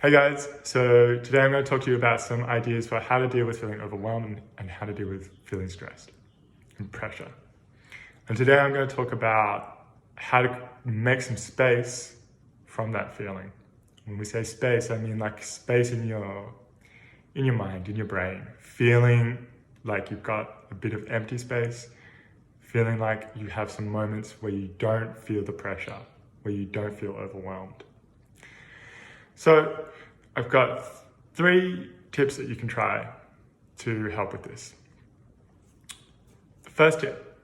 Hey guys, so today I'm going to talk to you about some ideas for how to deal with feeling overwhelmed and how to deal with feeling stressed and pressure. And today I'm going to talk about how to make some space from that feeling. When we say space, I mean like space in your mind, in your brain, feeling like you've got a bit of empty space, feeling like you have some moments where you don't feel the pressure, where you don't feel overwhelmed. So I've got 3 tips that you can try to help with this. The first tip,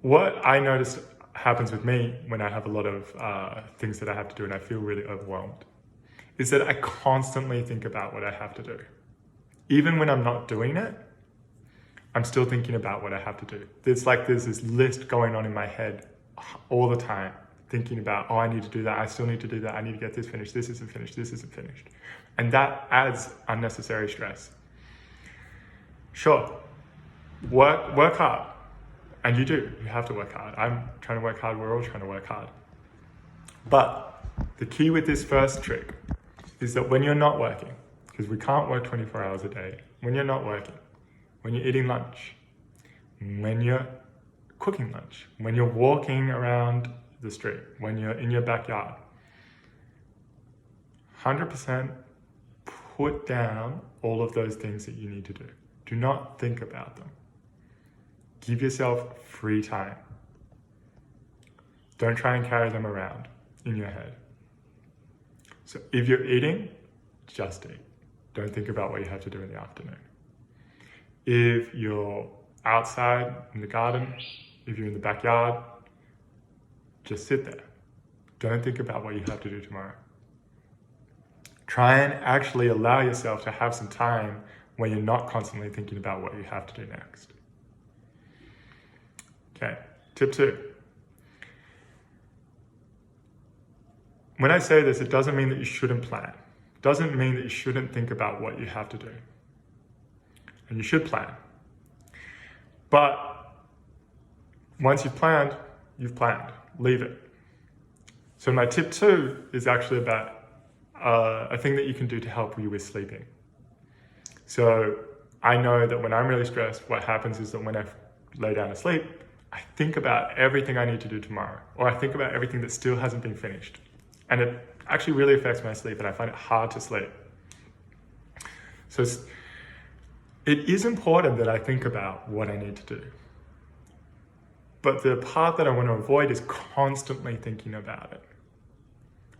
what I notice happens with me when I have a lot of things that I have to do and I feel really overwhelmed, is that I constantly think about what I have to do. Even when I'm not doing it, I'm still thinking about what I have to do. There's this list going on in my head all the time. Thinking about, oh, I need to do that, I still need to do that, I need to get this finished, this isn't finished, this isn't finished. And that adds unnecessary stress. Sure, work hard. And you do, you have to work hard. I'm trying to work hard, we're all trying to work hard. But the key with this first trick is that when you're not working, because we can't work 24 hours a day, when you're not working, when you're eating lunch, when you're cooking lunch, when you're walking around the street, when you're in your backyard, 100% put down all of those things that you need to do. Do not think about them. Give yourself free time. Don't try and carry them around in your head. So if you're eating, just eat. Don't think about what you have to do in the afternoon. If you're outside in the garden, if you're in the backyard, just sit there. Don't think about what you have to do tomorrow. Try and actually allow yourself to have some time where you're not constantly thinking about what you have to do next. Okay, tip 2. When I say this, it doesn't mean that you shouldn't plan. It doesn't mean that you shouldn't think about what you have to do. And you should plan. But once you've planned, you've planned. Leave it. So my tip 2 is actually about a thing that you can do to help you with sleeping. So I know that when I'm really stressed, what happens is that when I lay down to sleep, I think about everything I need to do tomorrow, or I think about everything that still hasn't been finished. And it actually really affects my sleep, and I find it hard to sleep. So it is important that I think about what I need to do. But the part that I want to avoid is constantly thinking about it.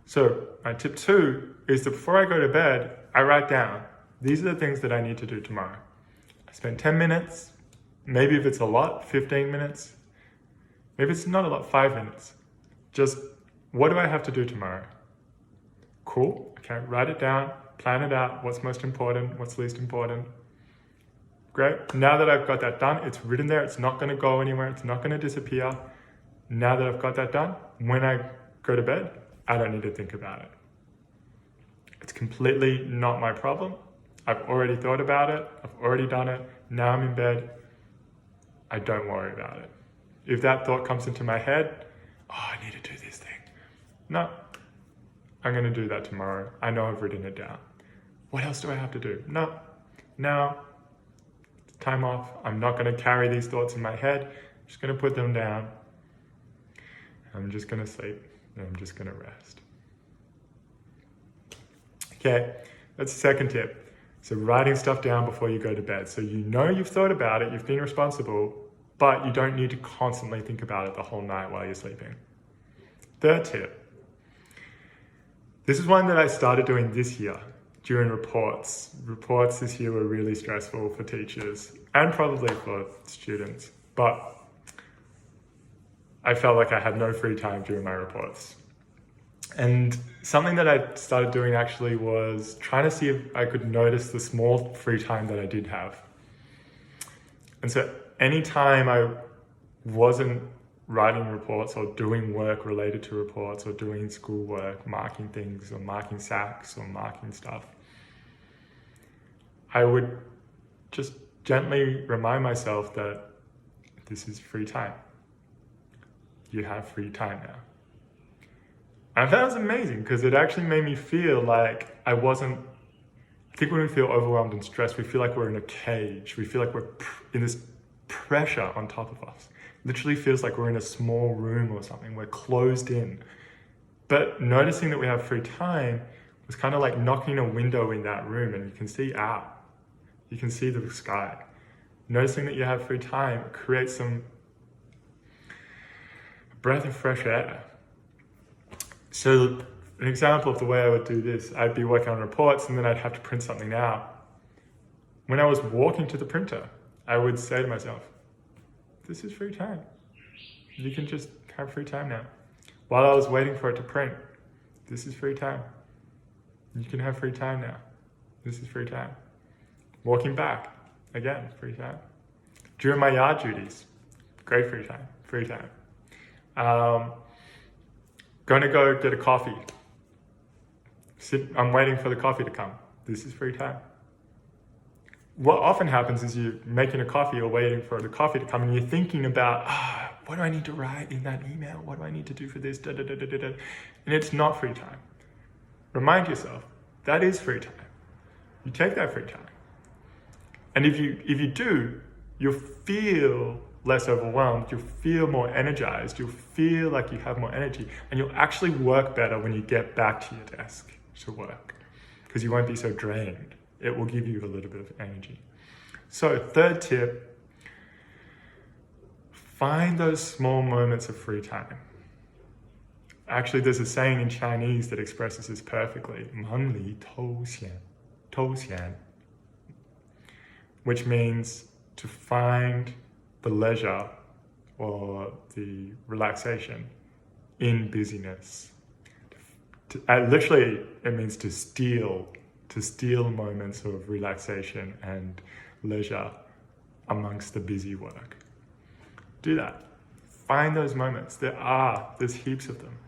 So my tip 2 is that before I go to bed, I write down, these are the things that I need to do tomorrow. I spend 10 minutes, maybe if it's a lot, 15 minutes. Maybe it's not a lot, 5 minutes. Just, what do I have to do tomorrow? Cool, okay, write it down, plan it out, what's most important, what's least important. Great, now that I've got that done, it's written there, it's not gonna go anywhere, it's not gonna disappear. Now that I've got that done, when I go to bed, I don't need to think about it. It's completely not my problem. I've already thought about it, I've already done it, now I'm in bed, I don't worry about it. If that thought comes into my head, oh, I need to do this thing. No, I'm gonna do that tomorrow. I know I've written it down. What else do I have to do? No, now, time off. I'm not going to carry these thoughts in my head. I'm just going to put them down. I'm just going to sleep and I'm just going to rest. Okay, that's the second tip. So writing stuff down before you go to bed. So you know you've thought about it, you've been responsible, but you don't need to constantly think about it the whole night while you're sleeping. Third tip. This is one that I started doing this year. During reports. Reports this year were really stressful for teachers and probably for students, but I felt like I had no free time during my reports. And something that I started doing actually was trying to see if I could notice the small free time that I did have. And so anytime I wasn't writing reports or doing work related to reports or doing schoolwork, marking things or marking sacks or marking stuff, I would just gently remind myself that this is free time. You have free time now. And that was amazing because it actually made me feel like I think when we feel overwhelmed and stressed, we feel like we're in a cage. We feel like we're in this pressure on top of us. Literally feels like we're in a small room or something. We're closed in. But noticing that we have free time was kind of like knocking a window in that room and you can see out. You can see the sky. Noticing that you have free time creates some breath of fresh air. So an example of the way I would do this, I'd be working on reports and then I'd have to print something out. When I was walking to the printer, I would say to myself, this is free time. You can just have free time now. While I was waiting for it to print, this is free time. You can have free time now. This is free time. Walking back, again, free time. During my yard duties, great free time, free time. Going to go get a coffee. I'm waiting for the coffee to come. This is free time. What often happens is you're making a coffee or waiting for the coffee to come and you're thinking about, what do I need to write in that email? What do I need to do for this? Da, da, da, da, da, da. And it's not free time. Remind yourself, that is free time. You take that free time. And if you do, you'll feel less overwhelmed, you'll feel more energized, you'll feel like you have more energy, and you'll actually work better when you get back to your desk to work, because you won't be so drained. It will give you a little bit of energy. So third tip, find those small moments of free time. Actually, there's a saying in Chinese that expresses this perfectly, 忙里偷闲, which means to find the leisure or the relaxation in busyness. Literally, it means to steal moments of relaxation and leisure amongst the busy work. Do that. Find those moments. There's heaps of them.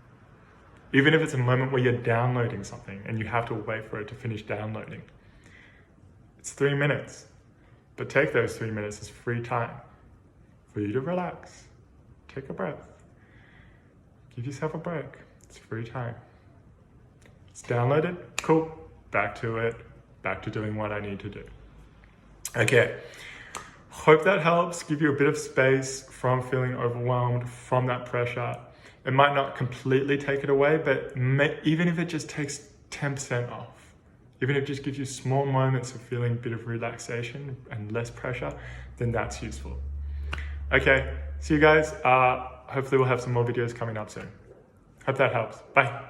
Even if it's a moment where you're downloading something and you have to wait for it to finish downloading. It's 3 minutes, but take those 3 minutes as free time for you to relax. Take a breath. Give yourself a break. It's free time. It's downloaded. Cool. Back to it. Back to doing what I need to do. Okay. Hope that helps give you a bit of space from feeling overwhelmed, from that pressure. It might not completely take it away, but even if it just takes 10% off, even if it just gives you small moments of feeling a bit of relaxation and less pressure, then that's useful. Okay, see you guys. Hopefully we'll have some more videos coming up soon. Hope that helps. Bye.